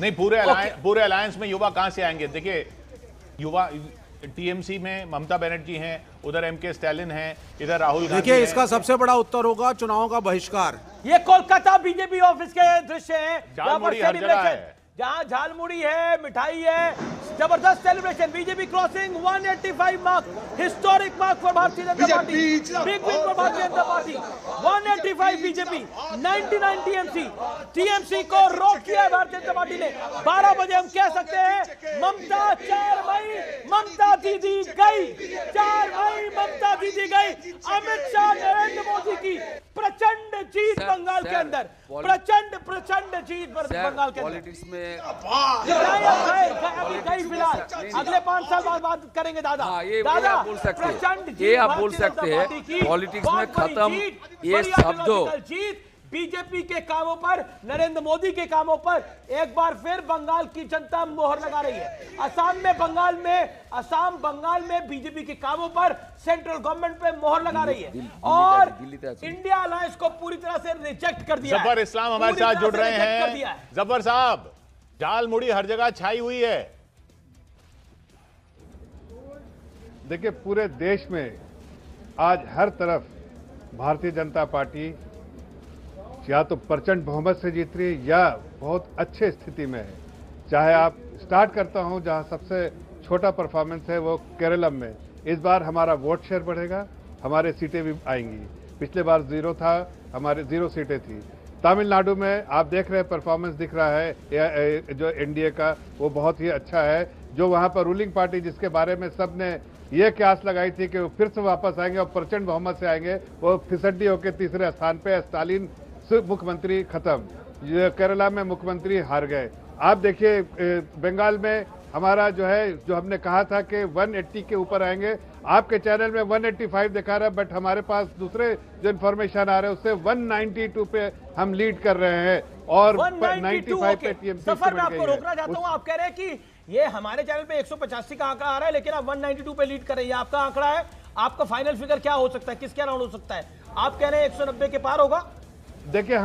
नहीं, पूरे अलायंस में युवा कहां से आएंगे? देखिए, युवा टीएमसी में ममता बनर्जी हैं, उधर एमके स्टैलिन हैं, इधर राहुल गांधी। देखिए, इसका सबसे बड़ा उत्तर होगा चुनाव का बहिष्कार। ये कोलकाता बीजेपी ऑफिस के दृश्य हैं, झालमुड़ी हर जगह है, जहां झालमुड़ी है, मिठाई है, जबरदस्त celebration. BJP crossing 185 mark, historic mark for Bharatiya Janata party, big win for Bharatiya Janata party. 185 BJP, 99 TMC. TMC को रोक किया भारतीय जनता पार्टी ने। 12 बजे हम कह सकते हैं ममता 4 मई ममता दीदी गई, 4 मई ममता दीदी गई। अमित शाह, नरेंद्र मोदी की प्रचंड जीत बंगाल के अंदर, प्रचंड जीत बंगाल के अंदर। पॉलिटिक्स में अभी फिलहाल अगले 5 साल बाद करेंगे दादा। हाँ, ये दादा आप बोल सकते हैं, ये आप बोल सकते हैं। पॉलिटिक्स में खत्म ये शब्दों जीत बीजेपी के कामों पर, नरेंद्र मोदी के कामों पर एक बार फिर बंगाल की जनता मोहर लगा रही है। असम बंगाल में बीजेपी के कामों पर सेंट्रल गवर्नमेंट पे मोहर लगा रही है और इंडिया अलायंस को पूरी तरह से रिजेक्ट कर दिया। जफर इस्लाम हमारे साथ जुड़ रहे हैं। जफर साहब, झालमुड़ी हर जगह छाई हुई है। देखिए, पूरे देश में आज हर तरफ भारतीय जनता पार्टी या तो प्रचंड बहुमत से जीत रही है या बहुत अच्छे स्थिति में है। चाहे आप स्टार्ट करता हूं जहां सबसे छोटा परफॉर्मेंस है वो केरलम में। इस बार हमारा वोट शेयर बढ़ेगा, हमारे सीटें भी आएंगी। पिछले बार 0 था, हमारे 0 सीटें थी। तमिलनाडु में आप देख रहे हैं परफॉर्मेंस दिख रहा है जो एनडीए का, वो बहुत ही अच्छा है। जो वहां पर रूलिंग पार्टी जिसके बारे में सबने ये क्यास लगाई थी कि वो फिर से वापस आएंगे और प्रचंड बहुमत से आएंगे, वो फिसड्डी होकर तीसरे स्थान पे। स्टालिन मुख्यमंत्री खत्म, ये केरला में मुख्यमंत्री हार गए। आप देखिए बंगाल में हमारा जो है, जो हमने कहा था कि 180 के ऊपर आएंगे, आपके चैनल में 185 दिखा रहा है, बट हमारे पास दूसरे जो इन्फॉर्मेशन आ रहे हैं उससे 192 पे हम लीड कर रहे हैं और 95 पे टीएमसी। सफर में आपको रोकना चाहता हूं, आप कह रहे हैं कि ये हमारे चैनल पे 185 का आंकड़ा आ रहा है, लेकिन आप 192 पे लीड कर रही है। आपका आंकड़ा है, आपका फाइनल फिगर क्या हो सकता है, किसके अराउंड हो सकता है? आप कह रहे हैं 190 के पार होगा। देखिए,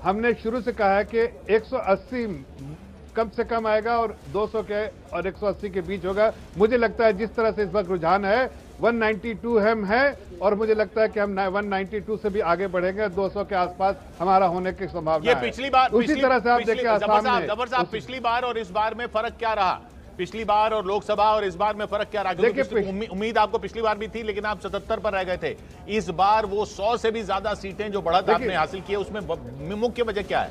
हमने शुरू से कहा है कि 180 कम से कम आएगा और 200 के और 180 के बीच होगा। मुझे लगता है जिस तरह से इस वक्त रुझान है 192 हम है और मुझे लगता है कि हम 192 से भी आगे बढ़ेंगे। 200 के आसपास हमारा होने की संभावना है। पिछली बार उसी तरह से आप देखिए आसाम में। जफर साहब, पिछली बार और इस बार में फर्क क्या रहा? पिछली बार और लोकसभा और इस बार में फर्क क्या रहा? क्योंकि उम्मीद आपको पिछली बार भी थी, लेकिन आप 77 पर रह गए थे। इस बार वो 100 से भी ज्यादा सीटें जो बढ़त आपने हासिल की है, उसमें मुख्य वजह क्या है?